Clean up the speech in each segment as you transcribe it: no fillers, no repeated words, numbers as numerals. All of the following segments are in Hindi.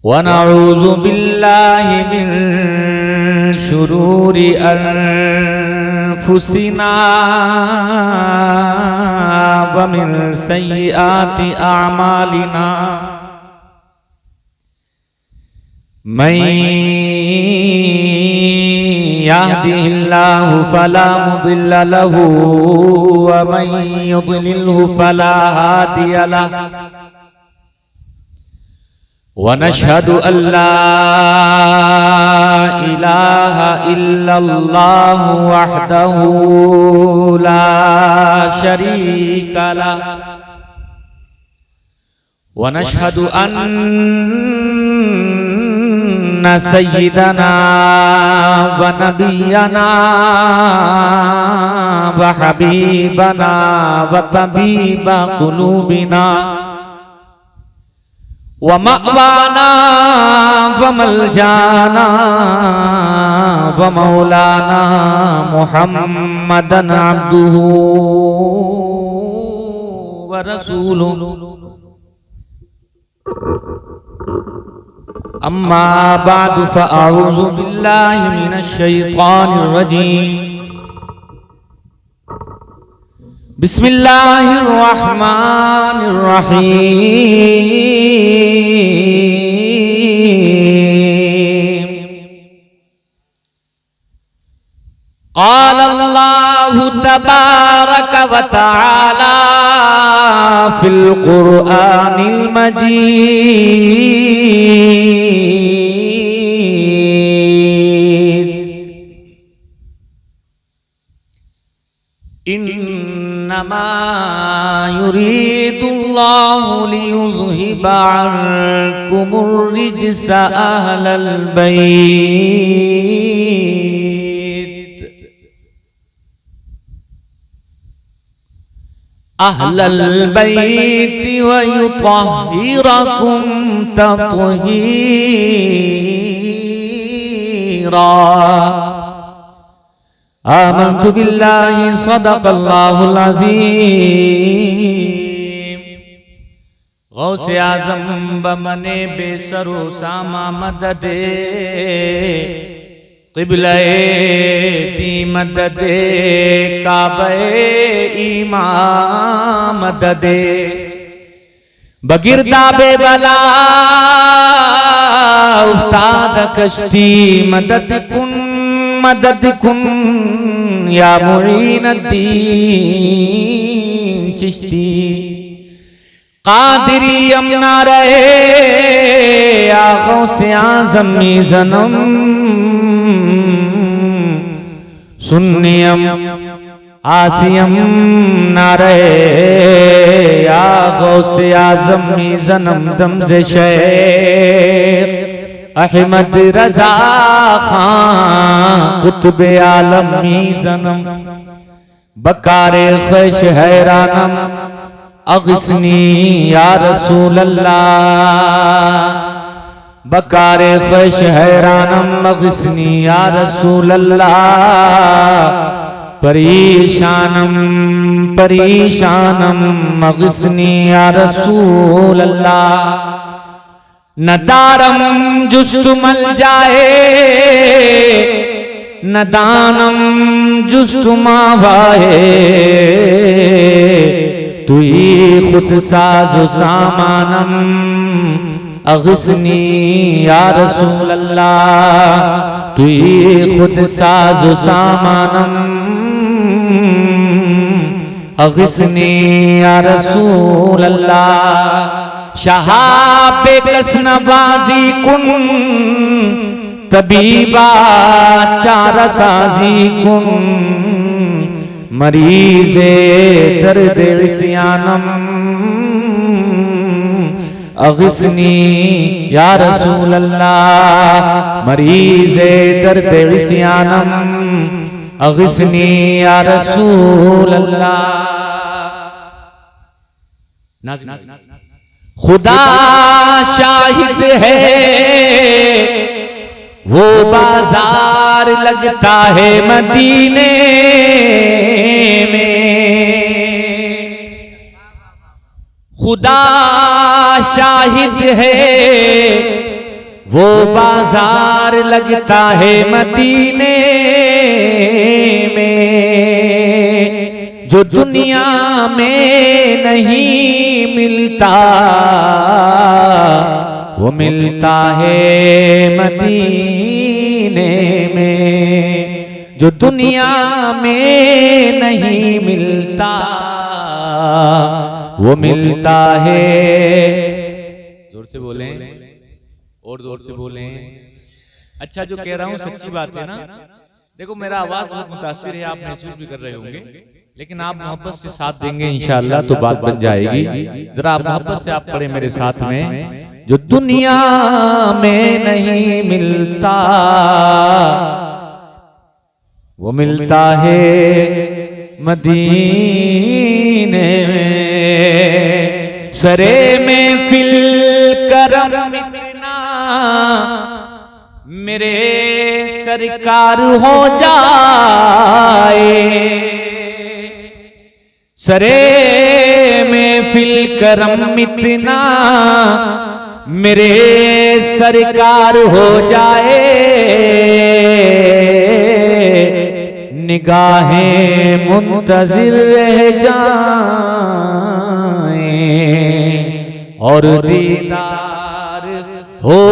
वनऊज़ु बिल्लाहि मिन शुरूरि अनफुसिना व मिन सय्यिआति अअमालिना मन यहदिहिल्लाहु फला मुदिल्ल लहु व मन युद्लिल्हु फला हादिय लहु वनशहदु अल्ला इलाहा इल्लल्लाहु वहदहु ला शरीका लहु वनशहदु अन्ना सय्यिदना व नबियना व हबीबना व तबीबा कुलूबिना व मअवाना व मलजाना व मौलाना मुहम्मदन अब्दुहु व रसूलुहु अम्मा बादु फ़अऊज़ु बिल्लाहि मिनश शैतानिर रजीम बिस्मिल्लाहिर रहमानिर रहीम क़ाल अल्लाहु तबारक व तआला फिल क़ुरआनिल मजीद इन्नमा युरीदुल्लाहु लियुज़हिबा अन्कुमुर रिज्सा अहलल बैत अहलल बैत व युतहिरकुम तत्हीरा आमन्तु बिल्लाहि सदक़ल्लाहुल अज़ीम गौसे आज़म बमने बेसरो सामा मददे क़िबले ती मददे काबे ईमान मददे बगिरदाबे बला उस्ताद कश्ती मदद कुन या मुईनुद्दीन चिश्ती कादिरी यमुना रहे या गौसे आज़म ज़नम सुन्नियम आसियम नारे या गौसे आज़म ज़नम दमज़े शेख अहमद रज़ा खान कुतुब आलम ज़नम बकारे ख़श हैरानम अग़िस्नी या रसूल अल्लाह बकारे ख़श हैरानम अग़िस्नी या रसूल अल्लाह परेशानम परेशानम अग़िस्नी या रसूल अल्लाह न दारम जुस्तु मल जाए न दानम जुस्तु मावाए तू ही खुद साजो सामानम अग़िस्नी या रसूल अल्लाह तू ही खुद साजो सामानम अग़िस्नी या रसूल अल्लाह शहाबे कस नवाज़ी कुन तबीबा चारा साजी कुन मरीज़े दर्द इस्यानम अग़िस्नी या रसूल अल्लाह मरीज़े दर्द इस्यानम अग़िस्नी या रसूल अल्लाह खुदा शाहिद है वो बाजार लगता है मदीने में खुदा शाहिद है वो बाजार लगता है मदीने में जो दुनिया में नहीं मिलता, वो मिलता है मदीने में जो दुनिया में नहीं मिलता, वो मिलता है। जोर से बोलें और जोर से बोलें। अच्छा, जो कह रहा हूं सच्ची बात है ना। देखो मेरा आवाज बहुत मुतासिर है, आप महसूस भी कर रहे होंगे, लेकिन आप मोहब्बत से साथ देंगे इंशाअल्लाह तो बात बन जाएगी। जरा आप मोहब्बत से आप पढ़े मेरे साथ में। जो दुनिया में नहीं मिलता, वो मिलता है मदीने में। सरे में फिल करम इतना मेरे सरकार हो जाए, सरे में फिल करम इतना मेरे सरकार हो जाए, निगाहें मुंतजिर रह जाएं और दीदार हो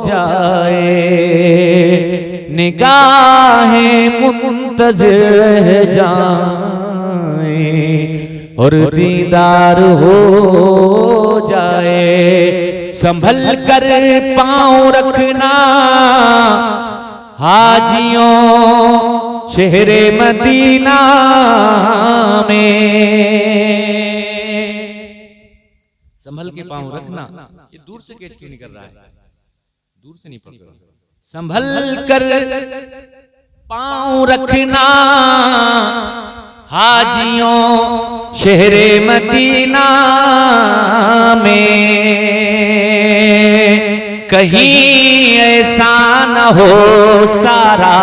जाए, निगाहें मुंतजिर रह जाएं और दीदार हो जाए। संभल कर पांव रखना हाजियों शहरे मदीना में, संभल के पांव रखना। ये दूर से कैच क्यों नहीं कर रहा है, दूर से नहीं पकड़ रहा। संभल कर पांव रखना हाजियों शहरे मदीना में, कहीं ऐसा न हो सारा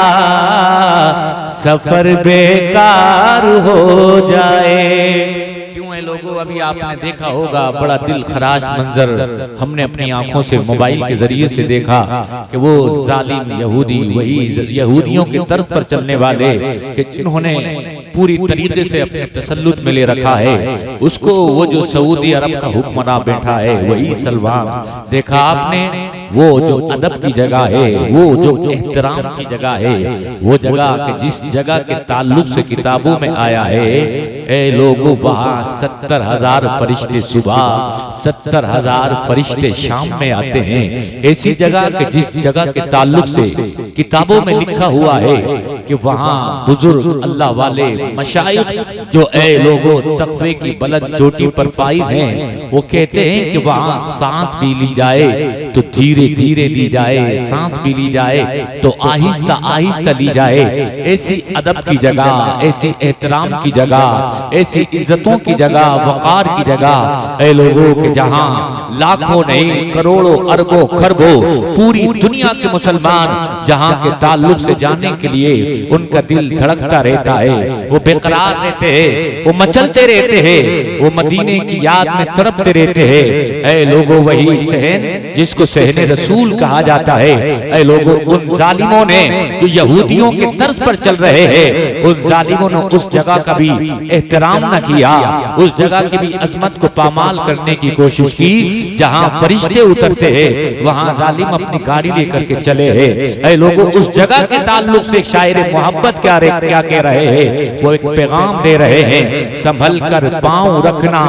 सफर बेकार हो जाए। क्यों है लोगों, अभी आपने देखा होगा बड़ा दिल खराश मंजर हमने अपनी आंखों से मोबाइल के जरिए से देखा कि वो जालिम यहूदी, वही यहूदियों के तरफ पर चलने वाले कि इन्होंने पूरी तरीके से अपने तसल्लुत में ले रखा है उसको, वो जो सऊदी अरब का हुक्मरान बैठा है वही सलमान। देखा आपने वो जो अदब की जगह है, वो जो एहतराम की जगह है, वो जगह के जिस जगह के ताल्लुक से किताबों में आया है, ए लोगों वहाँ 70,000 फरिश्ते सुबह, 70,000 फरिश्ते शाम में आते हैं। ऐसी जगह के जिस जगह के ताल्लुक से किताबों में लिखा हुआ है कि वहाँ बुजुर्ग अल्लाह वाले मशाइख जो ए लोगों तक़वे की बुलंद चोटी पर फाइज हैं, वो कहते हैं कि वहाँ सांस भी ली जाए तो धीरे धीरे ली जाए, सांस भी ली जाए तो आहिस्ता आहिस्ता ली जाए। ऐसी अदब की जगह, ऐसी एहतराम की जगह, ऐसी इज्जतों की जगह, वकार की जगह ऐ लोगों के जहां लाखों नहीं करोड़ों अरबों खरबों पूरी दुनिया के मुसलमान जहां के ताल्लुक से जाने के लिए उनका दिल धड़कता रहता है, वो बेकरार रहते हैं, वो मचलते रहते हैं, वो मदीने की याद में तड़पते रहते हैं। ऐ लोगों वही सहन जिसको सहने रसूल कहा जाता है, ऐ लोगों उन जालिमों ने जो यहूदियों के तर्ज पर चल रहे हैं, उन जालिमों ने उस जगह का भी एहतराम न किया, उस जगह की भी अजमत को पामाल करने की कोशिश की। जहां फरिश्ते उतरते हैं वहां जालिम अपनी गाड़ी लेकर के चले हैं। ऐ लोगों उस जगह के ताल्लुक से शायर मोहब्बत क्या कह रहे हैं, वो एक पैगाम दे रहे हैं, संभल कर पांव रखना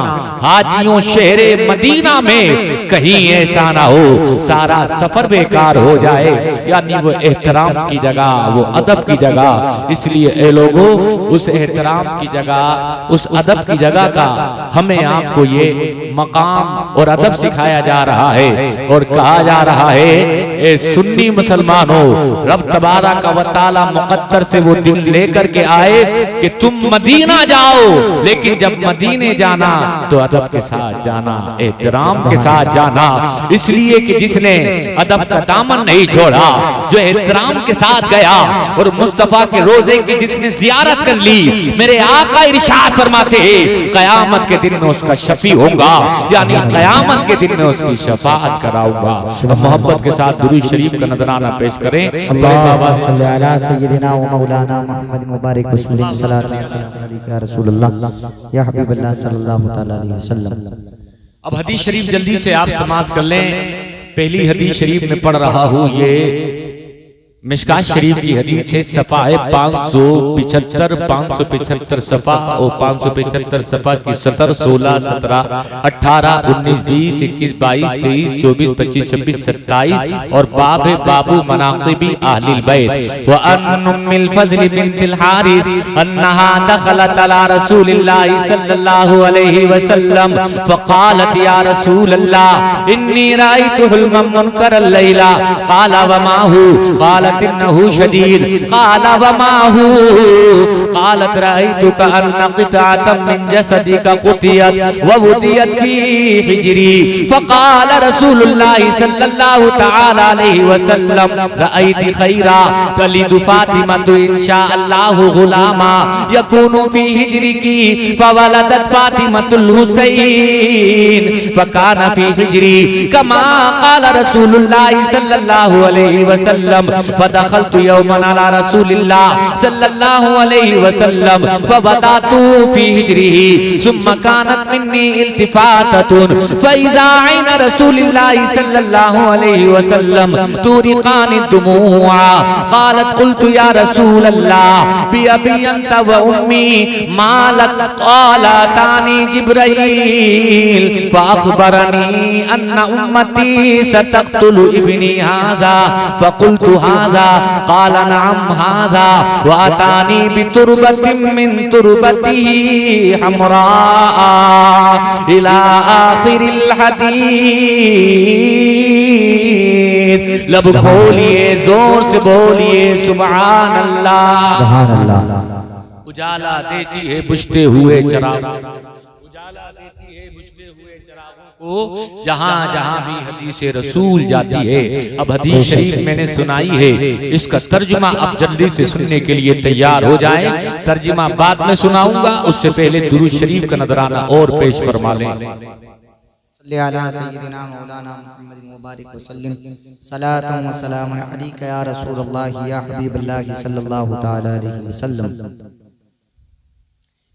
हाजियों शहरे मदीना में, कहीं ऐसा ना हो सारा सफर बेकार हो जाए। यानी वो एहतराम की जगह, वो अदब की जगह, इसलिए ए लोगों उस एहतराम की जगह, उस अदब की जगह का हमें आपको ये मकाम और अदब सिखाया जा रहा है और कहा जा रहा है ए सुन्नी मुसलमानों, रब तबारक व तआला मुक़द्दस पत्थर से वो दिल लेकर के आए कि तुम मदीना जाओ, लेकिन जब मदीने जाना तो अदब के साथ जाना, एहतराम के साथ जाना। इसलिए कि जिसने अदब का दामन नहीं छोड़ा, जो एहतराम के साथ गया और मुस्तफा के रोजे की जिसने जियारत कर ली, मेरे आका इरशाद फरमाते हैं कयामत के दिन में उसका शफी होगा, यानी कयामत के दिन में उसकी शफाअत कराऊंगा। मोहब्बत के साथ दुरूद शरीफ का नजराना पेश करें। अल्लाहुम्मा सल्ली अला सय्यिदिना व मौलाना मुहम्मद मुबारक वसल्लम सल्लल्लाहु अलैहि या रसूलल्लाह या हबीबल्लाह सल्लल्लाहु तआला अलैहि वसल्लम। अब हदीस शरीफ जल्दी से आप समाप्त कर लें। पहली हदीस शरीफ में पढ़ रहा हूँ, ये मिशकात शरीफ की हदीस है। सफा है 575 सफा और 575 सफा की 17, 16, 17, 18, 19, 20, 21, 22, 23, 24, 25, 26, 27 और बाब है बाबू मनाक़िबी अहलिल बैत व अन उम्मिल फज़ल बिन्तिल हारिस अन्नहा दखलत अला रसूलिल्लाह सल्लल्लाहु अलैहि वसल्लम फ़क़ालत या रसूलल्लाह इन्नी रायतुहुल मुनकरल लैला क़ाला व मा हु क़ालत इन्नहु शदीद क़ाला व मा हु क़ालत रअयतुका अन्ना क़िताअतम मिन जसदिका क़ुतियत व वुदियत फी हिजरी फ़क़ाल रसूलुल्लाह सल्लल्लाहु तआला अलैहि वसल्लम रअयति खैरा तलिदु फ़ातिमतु इंशाअल्लाहु गुलामा यकूनु फी हिजरिकी फ़वलदत फ़ातिमतुल हुसैन फ़कान फी हिजरी कमा क़ाल रसूलुल्लाह सल्लल्लाहु अलैहि वसल्लम फ़दख़लतु यौमन अला रसूलिल्लाह सल्लल्लाहु अलैहि वसल्लम फ़वदातु फी हिजरिही सुम्मा कानत मिन्नी इल्तिफ़ाततुन फ़इज़ा ऐन रसूलिल्लाह सल्लल्लाहु अलैहि वसल्लम तुरिक़ानि दुमूआ क़ालत क़ुल्तु या रसूलल्लाह बि अबी अंत व उम्मी मा लक क़ाल अतानी जिब्रील फ़अख़बरनी अन्ना उम्मती सतक़्तुलु इब्नी हाज़ा फ़क़ुल्तु हाज़ा क़ाल नअम हाज़ा व अतानी बितुरबतिन मिन तुरबतिही हमरा इला आखिरिल हदीस। लब खोलिए जोर से बोलिए सुभान अल्लाह। सुभान अल्लाह। उजाला देती है बुझते हुए चिराग, उजाला देती है बुझते हुए चिरागों को जहां जहां भी हदीस रसूल जाती है। अब हदीस शरीफ मैंने सुनाई है, इसका तर्जुमा अब जल्दी से सुनने के लिए तैयार हो जाएं। तर्जुमा बाद में सुनाऊंगा, उससे पहले दुरूद शरीफ का नजराना और पेश फरमा लें। सल्ली अला सय्यिदिना मौलाना मुहम्मद मुबारक वसल्लम सलातु व सलाम अलैका या रसूलल्लाह या हबीबल्लाह सल्लल्लाहु तआला अलैहि वसल्लम।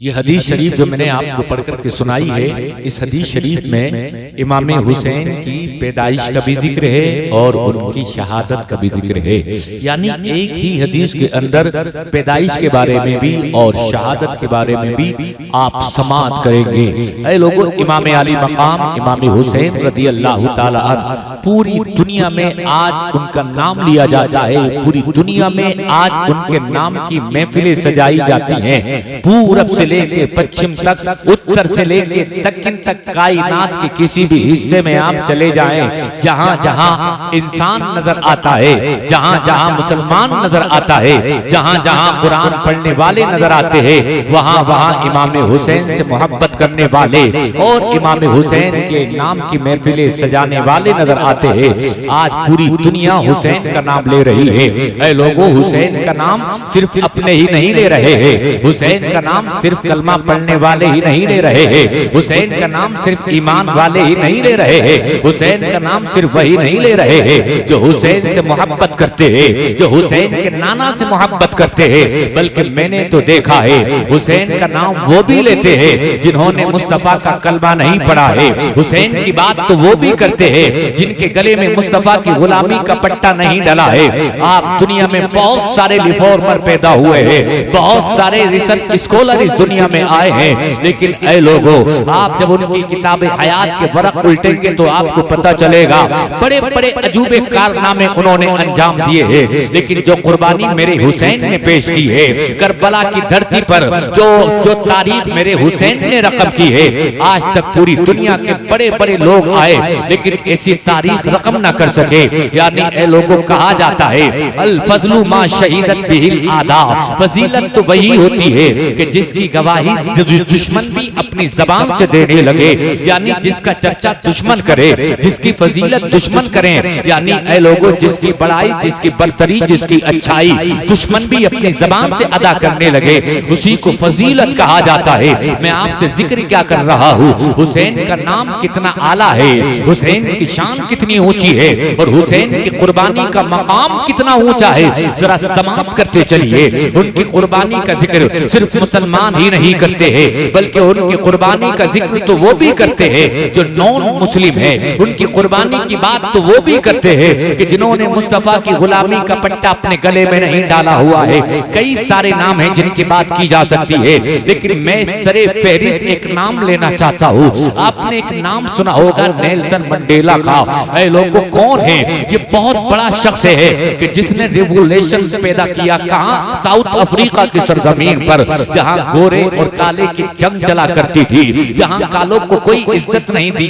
ये हदीस शरीफ जो मैंने आपको पढ़कर के सुनाई है, इस हदीस शरीफ में इमाम हुसैन की पैदाइश का भी जिक्र है और उनकी शहादत का भी जिक्र है। यानी एक ही हदीस के अंदर पैदाइश के बारे में भी और शहादत के बारे में भी आप समाअत करेंगे। ऐ लोगों, इमाम अली मकाम इमाम हुसैन रज़ियल्लाहु ताला अन्हु पूरी दुनिया में आज उनका नाम लिया जाता है, पूरी दुनिया में आज उनके नाम की महफिलें सजाई जाती हैं। पूरब से लेके पश्चिम तक, उत्तर से लेके दक्षिण तक कायनात के किसी भी हिस्से में आप चले जाएं, जहां जहां इंसान नजर आता है, जहां जहां मुसलमान नजर आता है, जहां जहां कुरान पढ़ने वाले नजर आते हैं, वहां वहां इमाम हुसैन से मोहब्बत करने वाले और इमाम हुसैन के नाम की महफिलें सजाने वाले नजर आते हैं। आज पूरी दुनिया हुसैन का नाम ले रही है। ऐ लोगों, हुसैन का नाम सिर्फ अपने ही नहीं ले रहे हैं, हुसैन का नाम सिर्फ कलमा पढ़ने वाले ही नहीं ले रहे हैं, हुसैन का नाम सिर्फ ईमान वाले ही नहीं ले रहे हैं, हुसैन का नाम सिर्फ वही नहीं ले रहे हैं जो हुसैन से मोहब्बत करते हैं, जो हुसैन के नाना से मोहब्बत करते हैं, बल्कि मैंने तो देखा है हुसैन का नाम वो भी लेते हैं जिन्होंने मुस्तफा का कलमा नहीं पढ़ा है। हुसैन की बात तो वो भी करते हैं जिनके गले में मुस्तफा की गुलामी का पट्टा नहीं डला है। आप दुनिया में बहुत सारे रिफॉर्मर पैदा हुए हैं, बहुत सारे रिसर्च स्कॉलर इस दुनिया में आए हैं। लेकिन ऐ लोगों, आप जब उनकी किताब हयात के वरक उल्टेंगे तो आपको पता चलेगा बड़े बड़े अजूबे कारनामे उन्होंने अंजाम दिए हैं। लेकिन जो कुर्बानी मेरे हुसैन ने पेश की है, करबला की धरती पर जो तारीख मेरे हुसैन ने रकम की है, आज तक पूरी दुनिया के बड़े बड़े लोग आए लेकिन ऐसी तारीख रकम ना कर सके। यानी ए लोगों, कहा जाता है अल फजलु मा शहीदत बिहिल आदा, फजीलत तो वही होती है कि जिसकी गवाही दुश्मन भी अपनी जबान से देने लगे। यानी जिसका चर्चा दुश्मन करे, जिसकी फजीलत दुश्मन करें, यानी ए लोगों, जिसकी बड़ाई, जिसकी बरतरी, जिसकी अच्छाई दुश्मन भी अपनी जबान से अदा करने लगे, उसी को फजीलत कहा जाता है। मैं आपसे जिक्र क्या कर रहा हूँ, हुसैन का नाम कितना आला है, हुसैन की शान कितनी ऊंची है और हुसैन की कुर्बानी का मकाम कितना ऊंचा है, जरा समाप्त करते चलिए। उनकी कुर्बानी का जिक्र सिर्फ मुसलमान ही नहीं करते हैं, बल्कि उनकी कुर्बानी का जिक्र तो वो भी करते हैं जो नॉन मुस्लिम है। उनकी कुर्बानी की बात तो वो भी करते हैं कि जिन्होंने मुस्तफा की गुलामी का पट्टा अपने गले में नहीं डाला हुआ है। कई सारे नाम हैं जिनकी बात की जा सकती है, लेकिन मैं सरे फहरिस्त एक नाम लेना चाहता हूँ। आपने एक नाम सुना होगा नेल्सन मंडेला का। ऐ लोगों, कौन है ये? बहुत बड़ा शख्स है कि जिसने रिवोल्यूशन पैदा किया। कहाँ? साउथ अफ्रीका की सरजमीन पर, जहाँ गोरे और काले की जंग चला करती थी, जहाँ कालों को कोई इज्जत नहीं दी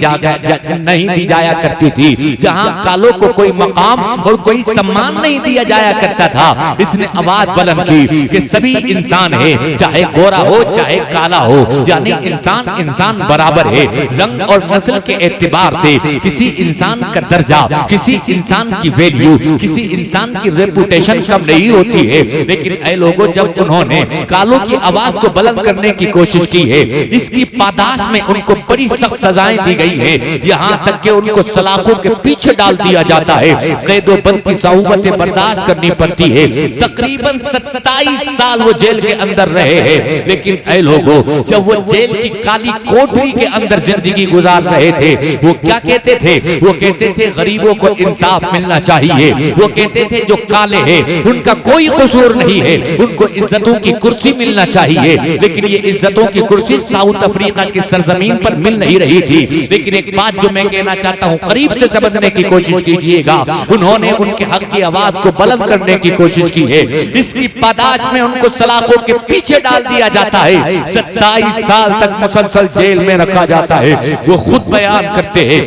जाया करती थी, जहाँ कालों को कोई मकाम और कोई सम्मान नहीं दिया जाया करता था। इसने आवाज बुलंद की कि सभी इंसान है, चाहे गोरा हो चाहे काला हो, यानी इंसान बराबर है। रंग और नस्ल के एतबार से किसी इंसान का दर्जा, किसी इंसान की वैल्यू, किसी इंसान की रेपुटेशन कम नहीं होती है। लेकिन ऐ लोगों, जब उन्होंने कालों की आवाज को बुलंद करने की कोशिश की है, इसकी पादाश में उनको बड़ी सख्त सजाएं दी गई है। यहाँ तक कि उनको सलाखों के पीछे डाल दिया जाता है, कैदो बंद की सहुबतें बर्दाश्त करनी पड़ती है। तकरीबन 27 साल वो जेल के अंदर रहे हैं। लेकिन ऐ लोगों, जब वो जेल की काली कोठरी के अंदर जिंदगी गुजार रहे थे, वो क्या कहते थे? वो कहते थे गरीबों को इंसाफ मिलना चाहिए। वो कहते थे जो काले हैं उनका कोई कसूर नहीं है, उनको इज्जतों की कुर्सी मिलना चाहिए। लेकिन ये इज्जतों की कुर्सी साउथ अफ्रीका की सरजमीन पर मिल नहीं रही थी। लेकिन एक बात जो मैं कहना चाहता हूँ, करीब से समझने की कोशिश कीजिएगा। उन्होंने उनके हक की आवाज को बुलंद करने की कोशिश की है। इसकी पादाश में उनको सलाखों के पीछे डाल दिया जाता है। 27 साल तक मुसलसल जेल में रखा जाता है। वो खुद बयान करते हैं,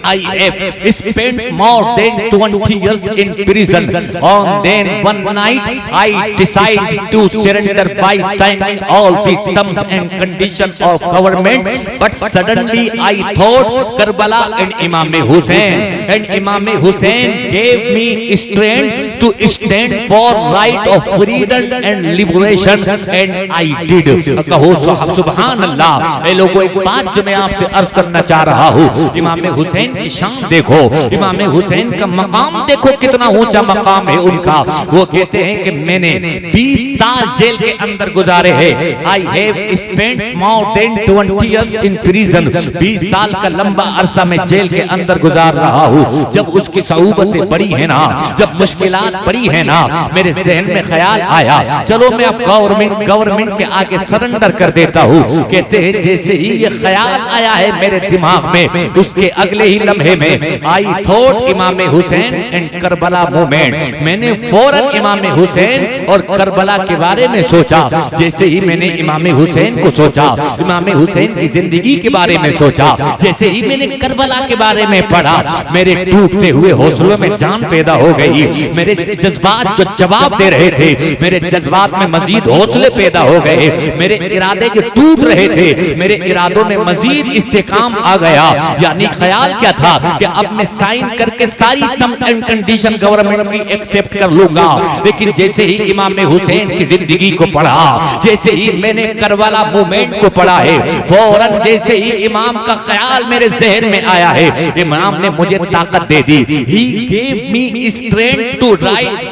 I have spent more than 20 years in prison. On then one night, I decided to surrender by signing all the terms and conditions of government. But suddenly I thought Karbala and Imam Hussein gave me strength to stand for right of freedom and liberation, and I did. कहो सुभान अल्लाह। ए लोगों, एक बात जो मैं आपसे अर्ज करना चाह रहा हूँ, इमाम हुसैन की शान देखो, इमाम हुसैन का मकाम देखो, कितना ऊंचा मकाम है उनका। वो कहते हैं कि मैंने 20 साल जेल के अंदर गुजारे हैं। I have spent more than 20 years in prison. 20 साल का लंबा अरसा मैं जेल के अंदर गुजार रहा हूँ। जब उसकी सऊबतें बड़ी है ना, जब मुश्किलात बड़ी है ना, मेरे जहन में ख्याल आया, चलो मैं अब गवर्नमेंट के आगे सरेंडर कर देता हूँ। कहते हैं जैसे ही ये ख्याल आया है मेरे दिमाग में, उसके अगले ही लम्हे में आई थॉट इमाम हुसैन एंड करबला मूवमेंट। मैंने फौरन इमाम हुसैन और करबला के बारे में सोचा। जैसे ही मैंने इमाम हुसैन को सोचा, इमाम हुसैन की जिंदगी के बारे में सोचा, जैसे ही मैंने करबला के बारे में पढ़ा, मेरे टूटते हुए हौसलों में जान पैदा हो गई। मेरे जज्बात जो जवाब दे रहे थे, मेरे जज्बात में मजीद हौसले पैदा हो गए। मेरे इरादे जो टूट रहे थे, मेरे इरादों में मजीद इस्तेकाम आ गया। यानी ख्याल क्या था कि अब मैं साइन करके सारी टर्म एंड कंडीशन गवर्नमेंट की एक्सेप्ट कर लूंगा। लेकिन जैसे ही इमाम हुसैन की जिंदगी को पढ़ा, जैसे ही मैंने करबला मूवमेंट को पढ़ा है, फौरन जैसे ही इमाम का ख्याल मेरे जहन में आया है, इमाम ने मुझे ताकत दे दी। He gave me strength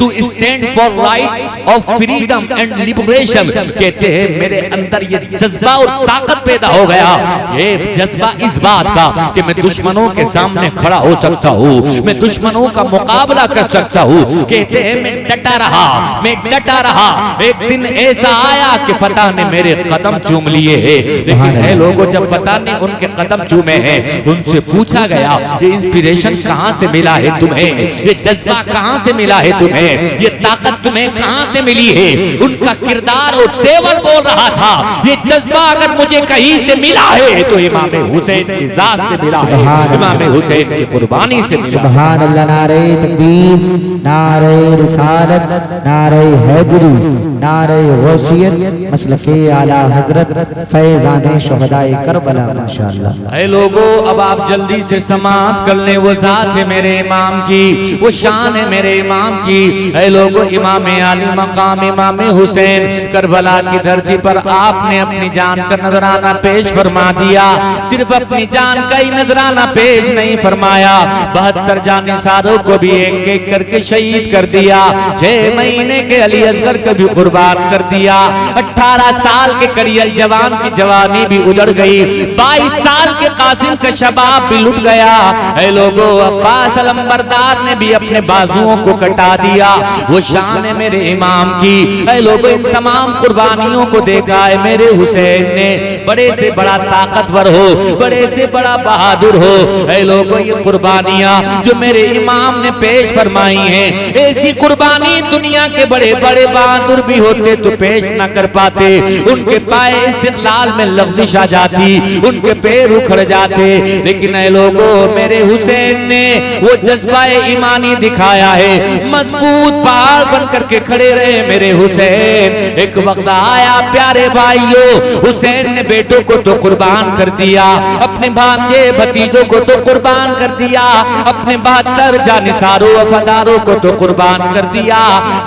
to stand for right of freedom and liberation। कहते हैं मेरे अंदर ये जज्बा और ताकत पैदा हो गया। ये जज्बा इस बात का कि मैं दुश्मनों के सामने खड़ा हो सकता हूँ, मैं दुश्मनों का मुकाबला कर सकता हूँ। कहते हैं मैं डटा रहा, मैं डटा रहा। एक दिन ऐसा आया कि फतह ने मेरे कदम चूम लिए हैं, लेकिन है लोगों जब फतह ने उनके कदम चूमे हैं, उनसे पूछा गया ये इंस्पिरेशन कहाँ से मिला है तुम्हें, ये जज्बा कहाँ से मिला है तुम्हें, ये ताकत तुम्हें कहाँ से मिली है। उनका किरदार और तेवर बोल रहा था ये जज्बा अगर मुझे कहीं से मिला है तो इमाम हुसैन की जात से मिला है, इमाम हुसैन की कुर्बानी से मिला। सुभान अल्लाह। नारे तकबीर, नारे रिसालत, नारे हैदरी, नारे गौसियत, मसलके आला हजरत फैजान शुहदाए करबला। माशाअल्लाह। ऐ लोगों अब आप जल्दी से समाअत कर लें, वो जात है मेरे इमाम की, वो शान है मेरे इमाम की। ऐ लोगों इमाम आली मकाम इमाम हुसैन करबला की धरती पर आपने अपनी जान का नजराना पेश फरमा दिया। सिर्फ अपनी जान का ही नजराना पेश नहीं फरमाया, 72 जानिसारों को भी एक एक करके शहीद कर दिया। 6 महीने के अली असगर को भी कुर्बान कर दिया। 18 साल के करियल जवान की जवानी भी उजड़ गई। 22 साल के कासिम का शबाब भी लुट गया। ऐ लोगों अब्बास अलंबरदार ने भी अपने बाजुओं को कटा दिया। वो शान है मेरे इमाम की। ऐ लोगों इन तमाम कुर्बानियों को देखा है मेरे हुसैन ने। बड़े से बड़ा ताकतवर हो, बड़े से बड़ा बहादुर हो, ऐ लोगों ये कुर्बानियां जो मेरे इमाम ने पेश फरमाई हैं, ऐसी कुर्बानी दुनिया के बड़े बड़े बहादुर भी होते तो पेश न कर पाते। उनके पाए इस्तिक़लाल में लग़ज़िश आ जाती, उनके पैर उखड़ जाते। लेकिन ऐ लोगों मेरे हुसैन ने वो जज्बा ईमानी दिखाया है। मजबूत पहाड़ बन करके खड़े रहे मेरे हुसैन। एक वक्त आया प्यारे भाइयों, हुसैन ने बेटों को तो कुर्बान कर दिया, अपने भांजे भतीजों को तो कुर्बान कर दिया, अपने 72 जानिसारों वफादारों को तो कुर्बान कर दिया।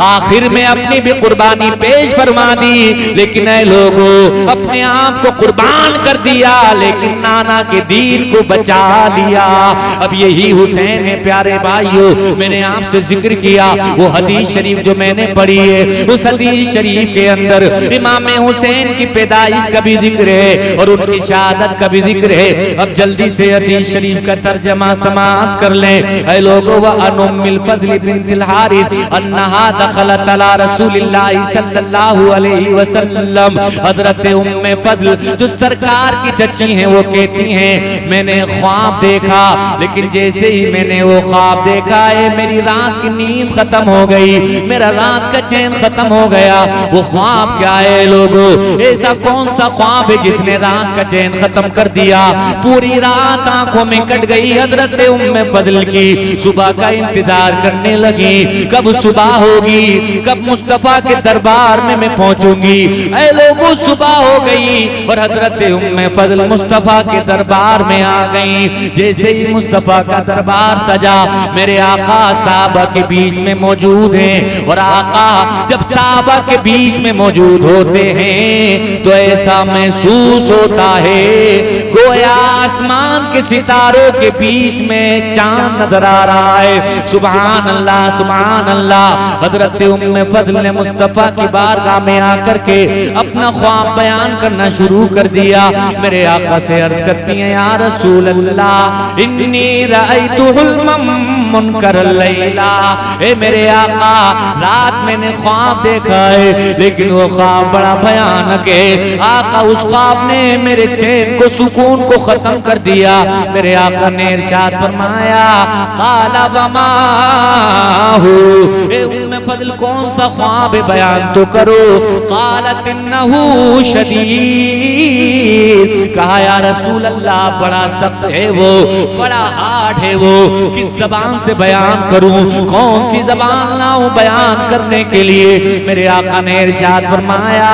आखिर में अपनी भी कुर्बानी पेश फरमा दी। लेकिन ऐ लोगों अपने आप को कुर्बान कर दिया, लेकिन नाना के दीन को बचा लिया। अब यही हुसैन है प्यारे भाइयों। मैंने आपसे जिक्र किया वो हदीस शरीफ जो मैंने पढ़ी है, उस हदीस शरीफ के अंदर इमाम हुसैन की पैदाइश का भी जिक्र है और उनकी शहादत का भी जिक्र है। अब जल्दी से हदीस शरीफ का तर्जमा समाअत कर लें। ऐ लोगों व अनुम्मिल फज़ल बिन्तिल हारिस अन्नहा दखलत अला रसूलिल्लाह सल्लल्लाहु अलैहि वसल्लम। हजरत उम्मे फज़ल जो सरकार की चची हैं वो कहती हैं मैंने ख्वाब देखा, लेकिन जैसे ही मैंने वो ख्वाब देखा है मेरी रात की नींद खत्म हो गई, मेरा रात का चैन खत्म हो गया। वो ख्वाब क्या है लोगों, ऐसा कौन सा ख्वाब है जिसने रात का चैन खत्म कर दिया। पूरी रात आंखों में कट गई हजरत उम्मे फज़ल की। सुबह का इंतजार करने लगी, कब सुबह होगी, कब मुस्तफा के दरबार में मैं पहुंचूंगी। ऐ लोगों सुबह हो गई और हजरत उम्मे फज़ल मुस्तफा के दरबार में आ गई। जैसे ही मुस्तफा का दरबार सजा, मेरे आका साहबा के बीच में मौजूद हैं। और आका जब साहबा के बीच में मौजूद होते हैं तो ऐसा महसूस होता है गोया आसमान के सितारों के बीच में चांद नजर आ रहा है। सुभान अल्लाह, सुभान अल्लाह। हजरत उम्मे फज़ल ने मुस्तफा की बारगाह में आकर के अपना ख्वाब बयान करना शुरू कर दिया। मेरे आका से अर्ज करती हैं या रसूल अल्लाह इन्नी रअयतु हुल्मम मुनकर लैला। ए मेरे आका रात मैंने ख्वाब देखा है, लेकिन वो ख्वाब बड़ा भयानक है। आका उस ख्वाब ने मेरे चैन को, सुकून को खत्म कर दिया। मेरे आका ने इरशाद फरमाया काला वमा हु। ए उम्मे फज़ल कौन सा ख्वाब है बयान तो करो। कालत इन्नहु शदीद। कहा या रसूल अल्लाह बड़ा सख्त है वो, बड़ा हार्ड है वो, किस जबान से बयान करूं, कौन सी जबान लाऊं बयान करने के लिए। मेरे आका ने इरशाद फरमाया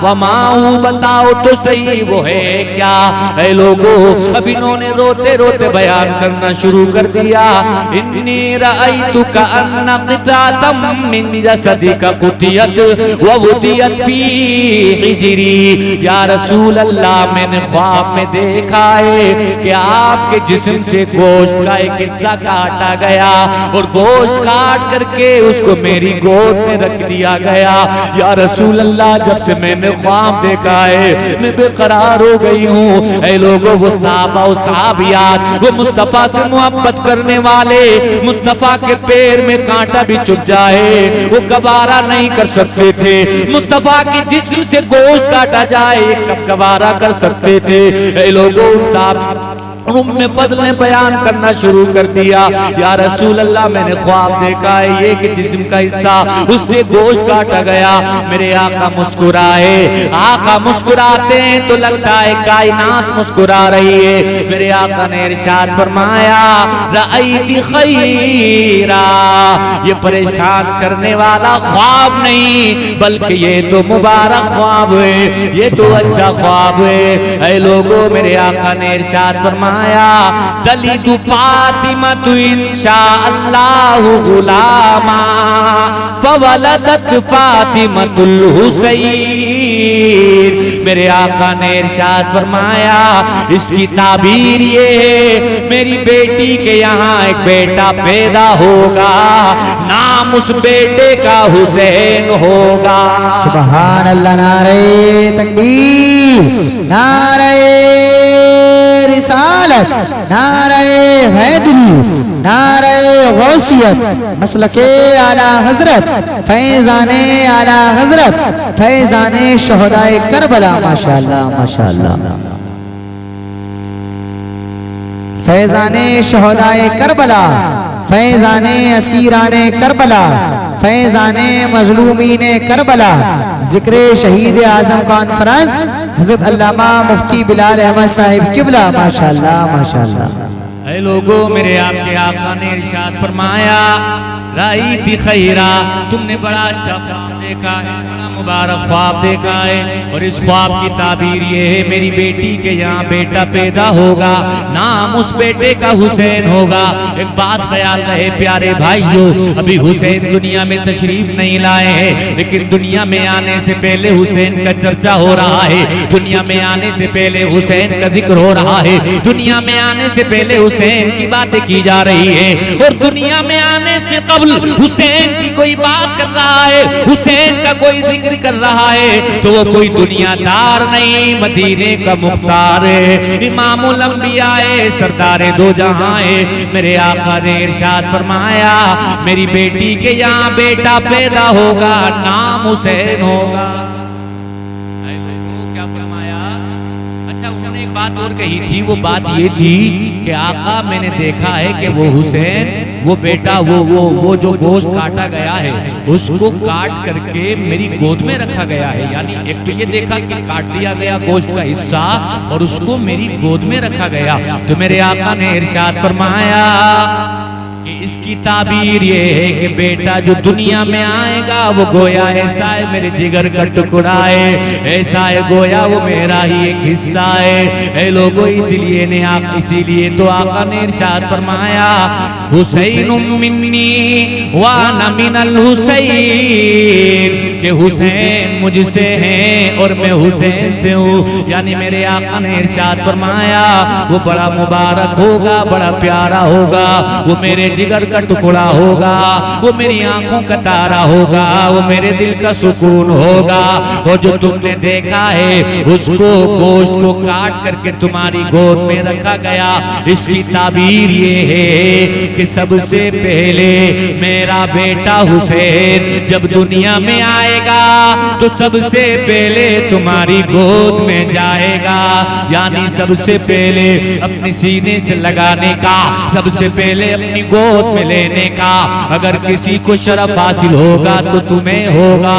वमाऊ बताओ तो सही वो है क्या। ऐ लोगों अब इन्होंने रोते रोते बयान करना शुरू कर दिया। इन्नी रअयतु का अन्ना क़ितातम मिन जसदिका कुतियत व वुदियत फी हिजरी। या रसूल अल्लाह मैंने ख्वाब में देखा है कि आपके जिस्म से गोश्त का एक हिस्सा काटा गया और गोश्त काट करके उसको मेरी गोद में रख दिया गया। या रसूल अल्लाह जब से मैंने ख्वाब देखा है मैं बेकरार हो गई हूँ। ऐ लोगों वो साहबा और साहबियात वो मुस्तफा से मोहब्बत करने वाले मुस्तफा के पैर में कांटा भी चुभ जाए वो गवारा नहीं कर सकते थे। मुस्तफा के जिस्म से गोश्त काटा जाए कब गवारा कर सकते थे। ए लोगों साहब उम्मे फज़ल ने बयान करना शुरू कर दिया, या रसूल अल्लाह मैंने ख्वाब देखा है ये कि जिस्म का हिस्सा उससे गोश्त काटा गया। मेरे आका मुस्कुराए, आका मुस्कुराते हैं तो लगता है कायनात मुस्कुरा रही है। मेरे आका ने इरशाद फरमाया रअयती खैरा, ये परेशान करने वाला ख्वाब नहीं बल्कि ये तो मुबारक ख्वाब है, ये तो अच्छा ख्वाब है। ऐ लोगों मेरे आका ने इरशाद फरमाया तलिदु फातिमा तु इंशाअल्लाहु गुलामा फवलदत फातिमतुल हुसैन। मेरे आका ने इरशाद फरमाया इसकी ताबीर ये है मेरी बेटी के यहाँ एक बेटा पैदा होगा, नाम उस बेटे का हुसैन होगा। सुभान अल्लाह, नारे तकबीर, नारे रिसालत, नारे हैदरी, नारे गौसियत, मसलके आला हजरत, फैजाने आला हजरत, फैजाने शहदाए करबला। माशाअल्लाह माशाअल्लाह, फैजाने शहदाए करबला, फैजाने असीराने करबला, फैजाने मजलूमीने करबला। जिक्र शहीद आजम कॉन्फ्रेंस हज़रत अल्लामा मुफ्ती बिलाल अहमद साहिब किबला। माशाअल्लाह माशाअल्लाह। ऐ लोगों मेरे आपके आका ने इरशाद फरमाया राईती खैरा, तुमने बड़ा अच्छा ख्वाब देखा है, बड़ा मुबारक ख्वाब देखा है और इस ख्वाब की ताबीर ये है मेरी बेटी के यहाँ बेटा पैदा होगा, नाम उस बेटे का हुसैन होगा। एक बात ख्याल रहे प्यारे भाइयों, अभी हुसैन दुनिया में तशरीफ नहीं लाए हैं लेकिन दुनिया में आने से पहले हुसैन का चर्चा हो रहा है, दुनिया में आने से पहले हुसैन का जिक्र हो रहा है, दुनिया में आने से पहले हुसैन की बातें की जा रही है और दुनिया में आने से कबल हुसैन की कोई बात कर रहा है, हुसैन का कोई जिक्र कर रहा है तो वो कोई दुनियादार नहीं, मदीने का मुख्तार है, इमामुल अंबिया है, सरदार दो जहां है। मेरे आका ने इरशाद फरमाया मेरी बेटी के यहाँ बेटा पैदा होगा, नाम हुसैन होगा। क्या फरमाया? अच्छा उन्होंने एक बात और कही थी, वो बात ये थी कि आका मैंने देखा है कि वो हुसैन वो बेटा वो जो गोश्त काटा गया है उसको काट करके मेरी गोद में रखा गया है। यानी एक तो ये देखा कि काट दिया गया गोश्त का हिस्सा और उसको मेरी गोद में रखा गया। तो मेरे आका ने इरशाद फरमाया कि इसकी ताबीर ये है कि बेटा जो दुनिया में आएगा वो गोया ऐसा है मेरे जिगर का टुकड़ा है, ऐसा है गोया वो मेरा ही एक हिस्सा है। ऐ लोगों इसीलिए तो आका ने इरशाद फरमाया हुसैन मिन्नी व अना मिनल हुसैन, कि हुसैन मुझसे हैं और मैं हुसैन से हूँ। यानी मेरे आका ने इरशाद फरमाया वो बड़ा मुबारक होगा, बड़ा प्यारा होगा, वो मेरे जिगर का टुकड़ा होगा, वो मेरी आंखों का तारा होगा, वो मेरे दिल का सुकून होगा। और जो तुमने देखा है उसको गोश्त को काट करके तुम्हारी गोद में रखा गया, इसकी ताबीर ये है कि सबसे पहले मेरा बेटा हुसैन जब दुनिया में आएगा तो सबसे पहले तुम्हारी गोद में जाएगा। यानी सबसे पहले अपने सीने से लगाने का, सबसे पहले अपनी गोद में लेने का अगर किसी को शरफ हासिल होगा तो तुम्हें होगा।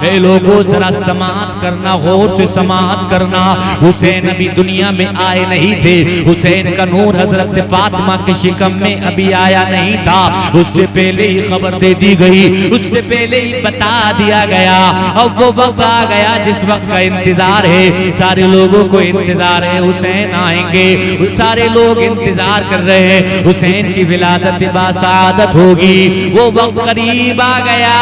ए लोगों जरा समाअत करना, गौर से समाअत करना। हुसैन अभी दुनिया में आए नहीं थे, हुसैन का नूर हजरत फातिमा के शिकम में अभी आया नहीं था, उससे पहले ही खबर दे दी गई, उससे पहले ही बता दिया गया। अब वो वक्त आ गया जिस वक्त का इंतजार है, सारे लोगों को इंतजार है हुसैन आएंगे, सारे लोग इंतजार कर रहे हैं हुसैन की विलादत बासादत होगी। वो वक्त करीब आ गया,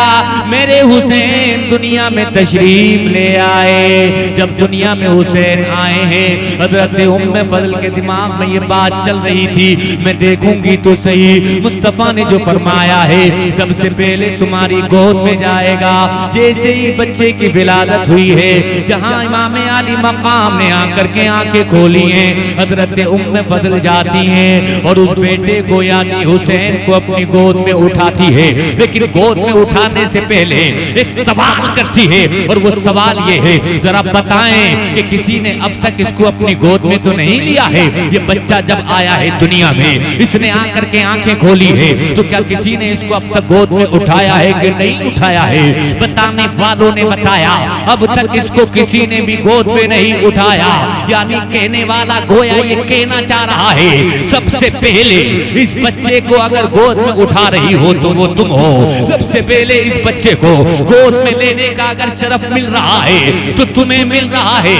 मेरे हुसैन दुनिया में तशरीफ ले आए। जब दुनिया में हुसैन आए हैं, हजरत उम्मे फजल के दिमाग में ये बात चल रही थी मैं देखूंगी तो सही मुस्तफा ने जो फरमाया है, सबसे पहले तुम्हारी गोद में जाएगा। जैसे ही बच्चे की विलादत हुई है, जहां इमाम आली मकाम ने आकर के आंखें खोली हैं, हजरत उम्मे फजल जाती हैं और उस बेटे को यानी हुसैन को अपनी गोद में उठाती है। लेकिन गोद में उठाने से पहले एक सवाल करती है, और वो सवाल ये है, जरा बताएं कि किसी ने अब तक इसको अपनी गोद में तो नहीं लिया है? ये बच्चा जब आया है दुनिया में, इसने आकर के आंखें खोली है, तो क्या किसी ने इसको अब तक गोद में उठाया है कि नहीं उठाया है? बताने वालों ने बताया अब तक इसको किसी ने भी गोद में नहीं उठाया। यानी कहने वाला गोया ये कहना चाह रहा है, सबसे पहले इस बच्चे को अगर गोद में उठा रही हो तो वो तुम हो। सबसे पहले इस बच्चे को गोद में लेने का अगर शरफ मिल रहा है तो तुम्हें मिल रहा है।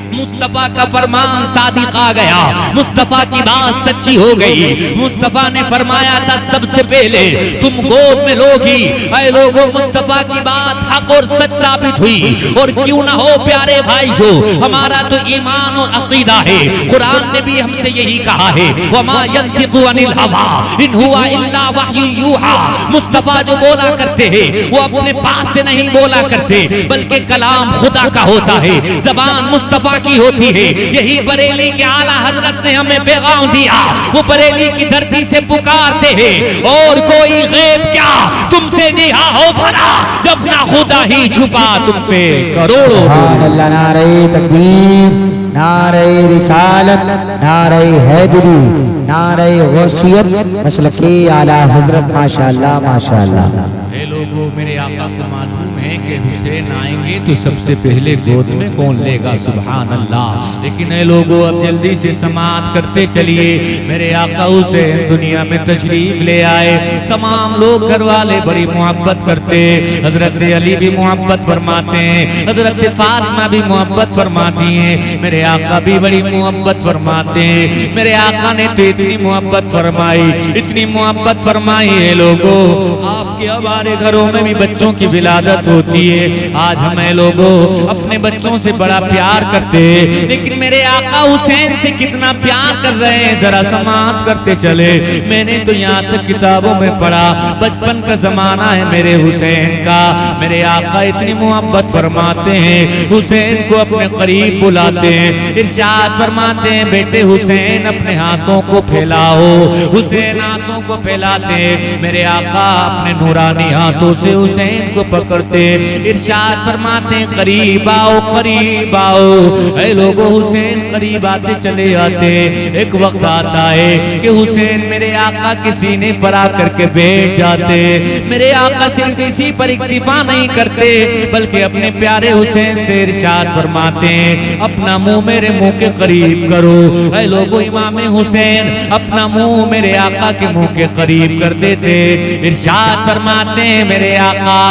मुस्तफा का फरमान सादिक आ गया, मुस्तफा की बात सच्ची हो गई। मुस्तफा ने फरमाया था सबसे पहले तुम गोद में लोगी। ऐ लोगों, मुस्तफा की बात हक और सच साबित हुई। और क्यों ना हो प्यारे भाई, जो हमारा तो ईमान और अकीदा है, कुरान ने भी हमसे यही कहा है, वमा यंतिकु अनिल हवा इन हुवा इल्ला वह्यु यूहा। मुस्तफा जो बोला करते हैं वो अपने पास से नहीं बोला करते, बल्कि कलाम खुदा का होता है, जबान मुस्तफा की होती है। यही बरेली के आला हजरत ने हमें पैगाम दिया, वो बरेली की धरती से पुकारते हैं, और कोई गैब क्या तुमसे निहा हो भरा, जब ना खुदा ही छुपा तुम पे करोड़ों। सुभान अल्लाह, नारे तकबीर, नारे रिसालत, नारे हैदरी, नारे गौसियत, मसलके आला हजरत, माशाअल्लाह माशाअल्लाह। लोगों, मेरे आका को मालूम है कि हुसैन आएंगे तो सबसे पहले गोद में कौन लेगा? सुभान अल्लाह। लेकिन ये लोगों, अब जल्दी से समाअत करते चलिए। मेरे आका हुसैन दुनिया में तशरीफ ले आए। तमाम लोग, घर वाले बड़ी मोहब्बत करते, हजरत अली भी मोहब्बत फरमाते हैं, हजरत फातिमा भी मोहब्बत फरमाती हैं, मेरे आका भी बड़ी मोहब्बत फरमाते हैं। मेरे आका ने तो इतनी मोहब्बत फरमाई, इतनी मोहब्बत फरमाई है लोगों, आपके हमारे घरों में भी बच्चों की विलादत होती है। आज हमें लोगों अपने बच्चों से बड़ा प्यार करते हैं, लेकिन मेरे आका हुसैन से कितना प्यार कर रहे हैं, जरा समाअत करते चले। मैंने तो यहाँ तक किताबों में पढ़ा, बचपन का जमाना है मेरे हुसैन का। मेरे आका इतनी मोहब्बत फरमाते हैं, हुसैन को अपने करीब बुलाते हैं, इरशाद फरमाते हैं, बेटे हुसैन अपने हाथों को फैलाओ। हुसैन हाथों को फैलाते हैं, मेरे आका अपने नूरानी हाथों से हुसैन को पकड़ते, इरशाद फरमाते हैं, करीब आओ करीब आओ। ऐ लोगों, हुसैन करीब आते चले आते। एक वक्त आता है कि हुसैन मेरे आका के सीने पर आकर के बैठ जाते। मेरे आका सिर्फ इसी पर इक्तिफा नहीं करते, बल्कि अपने प्यारे हुसैन से इरशाद फरमाते हैं, अपना मुंह मेरे मुंह के करीब करो। ऐ लोगों, इमाम हुसैन अपना मुंह मेरे आका के मुंह के करीब कर देते, इरशाद फरमाते हैं, मेरे आका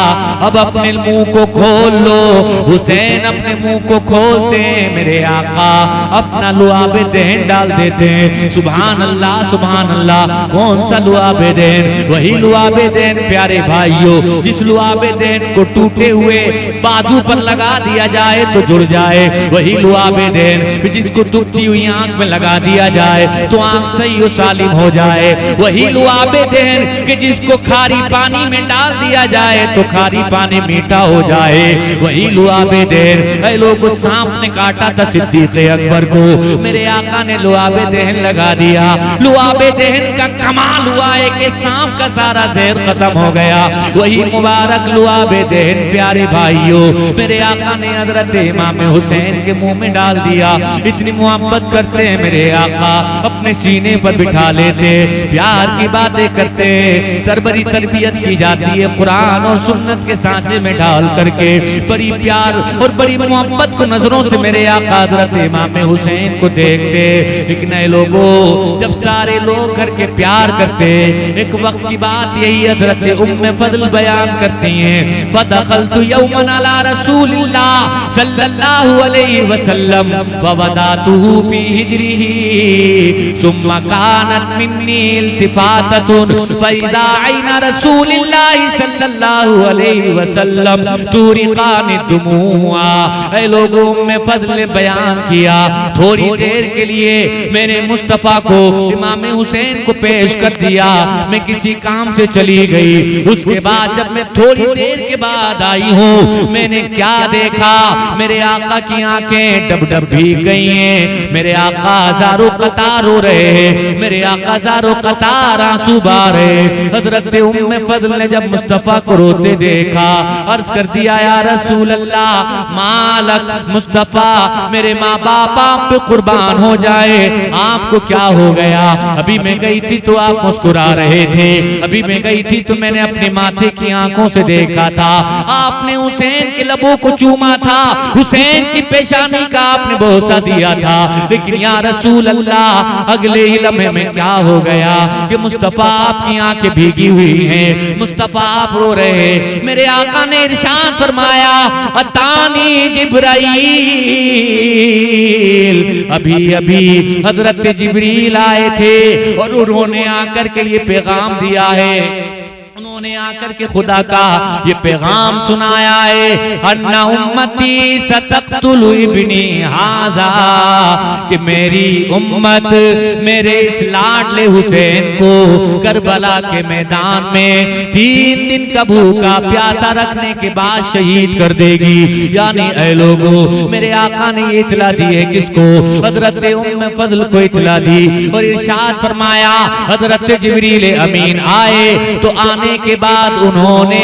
अब अपने मुंह को खोल लो। हुसैन अपने मुंह को खोलते हैं, मेरे आका अपना लुआबे दहन डाल देते हैं। सुभान अल्लाह सुभान अल्लाह। कौन सा लुआबे दहन? वही लुआबे दहन प्यारे भाइयों, जिस लुआबे दहन को टूटे हुए बाजू पर लगा दिया जाए तो जुड़ जाए। वही लुआबे दहन जिसको दुखती हुई आंख में लगा दिया जाए तो आंख सही और सालिम हो जाए। वही लुआबे दहन कि जिसको खारी पानी में डाल दिया जाए तो खारी पानी मीठा हो जाए। वही लुआबे दहन। ऐ लोगों, सांप ने काटा था सिद्दीक़ अकबर को, मेरे आका ने लुआबे दहन लगा दिया। लुआबे दहन का कमाल हुआ है कि सांप का सारा जहर खत्म हो गया। वही मुबारक लुआबे दहन प्यारे भाइयों मेरे आका ने हजरत इमाम हुसैन के मुंह में डाल दिया। इतनी मोहब्बत करते हैं मेरे आका, अपने सीने पर बिठा लेते, प्यार की बातें करते, तरबरी तरबियत की जाती है कुरान और सुन्नत के सांचे में डाल करके। बड़ी प्यार और बड़ी मोहब्बत को नजरों से मेरे आका हजरत इमाम हुसैन को देखते। लेकिन ऐ लोगों, जब सारे लोग करके प्यार करते, एक वक्त की बात यही हजरत उम्मे फजल बयान करती हैं, फदखलतु यौमन अला रसूलिल्लाह सल्लल्लाहु अलैहि वसल्लम फवदातुहु फी हिजरिही सुम्मा कानत मिन्नी इल्तिफाततुन फइज़ा ऐना रसूलिल्लाह सल्लल्लाहु अलैहि वसल्लम वसल्लम तुरिकानि दुमुआ। ऐ लोगों में फजल ने बयान किया, थोड़ी देर के लिए मैंने मुस्तफा को इमाम हुसैन को पेश कर दिया, मैं किसी काम से चली गई। उसके बाद जब मैं थोड़ी देर के बाद आई हूँ, मैंने क्या देखा, मेरे आका की आंखें डब डब भीग गई हैं, मेरे आका हजारों कतार रो रहे हैं, मेरे आका हजारों कतार आंसू बहा रहे। हजरत उम्मे फजल ने जब मुस्तफा को रोते देखा, अर्ज कर दिया या रसूल अल्लाह मालक मुस्तफा, मेरे माँ बाप आप पे कुर्बान हो जाए, आपको क्या हो गया? अभी मैं गई थी तो आप मुस्कुरा रहे थे, अभी मैं गई थी तो मैंने अपने माथे की आंखों से देखा था, आपने हुसैन के लबों को चूमा था, हुसैन की पेशानी का आपने बोसा दिया था, लेकिन या रसूल अल्लाह अगले ही लम्हे में क्या हो गया कि मुस्तफा आपकी आंखें भीगी हुई हैं, मुस्तफा आप रो रहे हैं। मेरे आका ने इरशाद फरमाया अतानी जिब्राईल, अभी अभी हजरत जिब्रील आए थे और उन्होंने आकर के ये पैगाम दिया है, उन्होंने आकर के खुदा का ये पैगाम सुनाया है, अन्ना उम्मती सतक़तुलु इब्नी हाज़ा, कि मेरी उम्मत मेरे इस लाडले हुसैन को करबला के मैदान में 3 दिन का भूखा प्यासा रखने के बाद शहीद कर देगी। यानी ऐ लोगों, मेरे आका ने ये इतला दी है किसको? हजरत उम्मे फजल को इतला दी और इरशाद फरमाया हजरत जिब्रील अमीन आए तो आने के बाद उन्होंने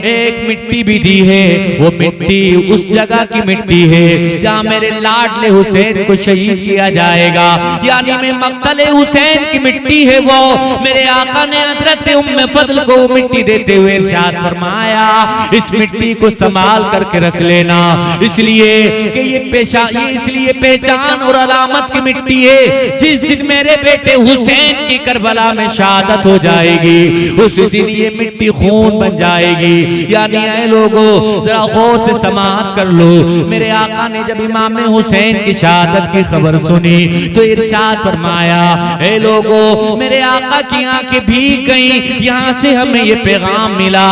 एक मिट्टी भी दी है, वो मिट्टी उस जगह की मिट्टी है जहाँ मेरे लाडले हुसैन को शहीद किया जाएगा, यानी मैं मक्तले हुसैन की मिट्टी है वो। मेरे आका ने हजरत उम्मे फजल को मिट्टी देते हुए इरशाद फरमाया इस मिट्टी को संभाल करके रख लेना, इसलिए कि ये इसलिए पहचान और अलामत की मिट्टी है, जिस दिन मेरे बेटे हुसैन की करबला में शहादत हो जाएगी उस दिन ये मिट्टी खून बन जाएगी। यानी ऐ लोगों जरा गौर से समाअत कर लो, मेरे आका ने जब इमाम हुसैन की शहादत की खबर सुनी तो इरशाद फरमाया ऐ लोगों, मेरे आका की आंखें भीग गईं, यहाँ से हमें ये पैगाम मिला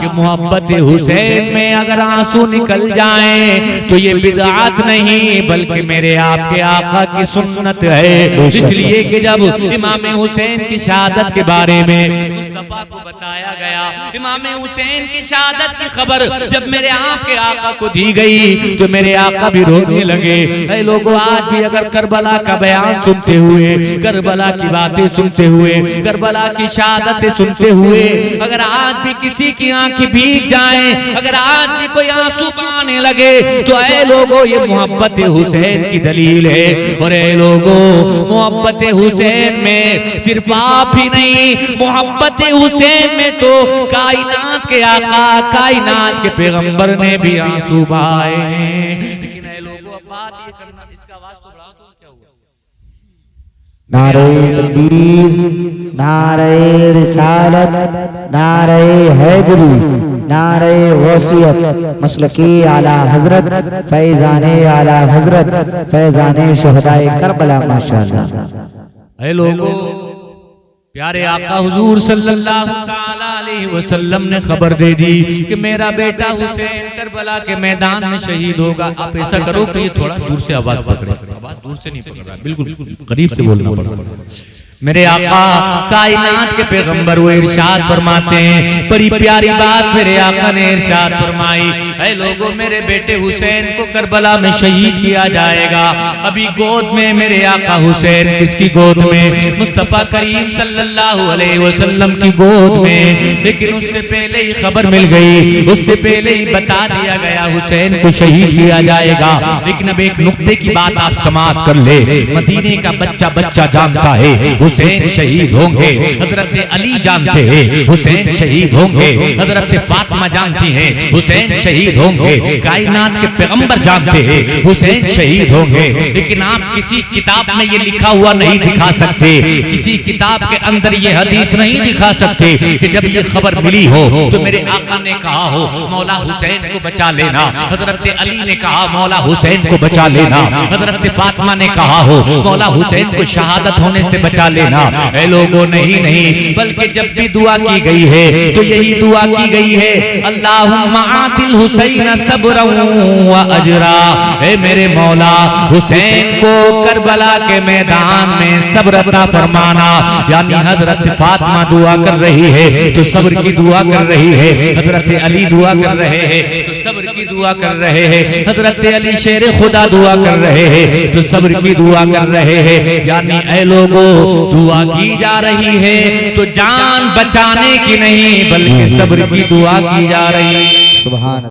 कि मोहब्बत हुसैन में अगर आंसू निकल जाएं तो ये बिदअत नहीं बल्कि मेरे आपके आका की सुन्नत है। इसलिए कि जब इमाम हुसैन की शहादत के बारे में मुस्तफा को बताया गया, इमाम हुसैन की शहादत की खबर जब मेरे आपके आका को दी गई तो मेरे आका भी रोने लगे। ऐ लोगों, आज भी अगर करबला का बयान सुनते हुए, करबला की बातें सुनते हुए, करबला की शहादतें सुनते हुए अगर आज भी किसी की आंखें भीग जाएं, अगर आज भी कोई आंसू बहाने लगे तो ऐ लोगों ये मोहब्बत हुसैन की दलील है। और ऐ लोगों, मोहब्बत हुसैन में सिर्फ आप ही नहीं, मोहब्बत हुसैन में तो कायनात के आका, कायनात के पैगंबर ने भी आंसू बहाए हैं। लेकिन ऐ लोगों, अब बात ये करना, इसका आवाज तो बढ़ा दो, क्या हुआ? नारे तकबीर, नारे रिसालत, नारे हैदरी, नारे गौसियत, मसलकी आला हजरत, फैजाने आला हजरत, फैजाने शहदाए करबला माशाअल्लाह। ऐ लोगों, प्यारे आका हुजूर सल्लल्लाहु ताला अलैहि वसल्लम ने खबर दे दी कि मेरा बेटा हुसैन करबला के मैदान में शहीद होगा। आप ऐसा करो कि ये थोड़ा दूर से आवाज पकड़े, आवाज दूर से नहीं पकड़ रहा, बिल्कुल करीब से बोलना पड़ रहा है। मेरे आका कायनात के पैगंबर वो इरशाद फरमाते हैं, बड़ी प्यारी बात मेरे आका ने इरशाद फरमाई, ऐ लोगों, मेरे बेटे हुसैन को करबला में शहीद किया जाएगा। अभी गोद में मेरे आका हुसैन, किसकी गोद में? मुस्तफा करीम सल्लल्लाहु अलैहि वसल्लम की गोद में। लेकिन उससे पहले ही खबर मिल गई, उससे पहले ही बता दिया गया हुसैन को शहीद किया जाएगा। लेकिन अब एक नुक्ते की बात आप समाप्त कर ले, मदीने का बच्चा बच्चा जानता है हुसैन शहीद होंगे, हजरत अली जानते हैं हुसैन शहीद होंगे, हजरत फातिमा जानती हैं हुसैन शहीद होंगे, कायनात के पैगंबर जानते हैं हुसैन शहीद होंगे। लेकिन आप किसी किताब में ये लिखा हुआ नहीं दिखा सकते, किसी किताब के अंदर ये हदीस नहीं दिखा सकते कि जब ये खबर मिली हो तो मेरे आका ने कहा हो मौला हुसैन को बचा लेना, हजरत अली ने कहा मौला हुसैन को बचा लेना, हजरत फातिमा ने कहा हो मौला हुसैन को शहादत होने से बचा लेना। लेना। ऐ लोगों नहीं नहीं, बल्कि जब भी दुआ की गई है तो यही दुआ की गई है, अल्लाहुम्मा आतिल हुसैन सब्रन व अजरा। ऐ मेरे मौला हुसैन को करबला के मैदान में सब्र अता फरमाना। यानी हजरत फातिमा दुआ कर रही है तो सब्र की दुआ कर रही है, हजरत अली दुआ कर रहे हैं तो सब्र की दुआ कर रहे हैं, हजरत अली शेर खुदा दुआ कर रहे हैं तो सब्र की दुआ कर रहे हैं। यानी ऐ लोगों दुआ की जा रही है तो जान बचाने की नहीं बल्कि सब्र की दुआ की जा रही है। सुभान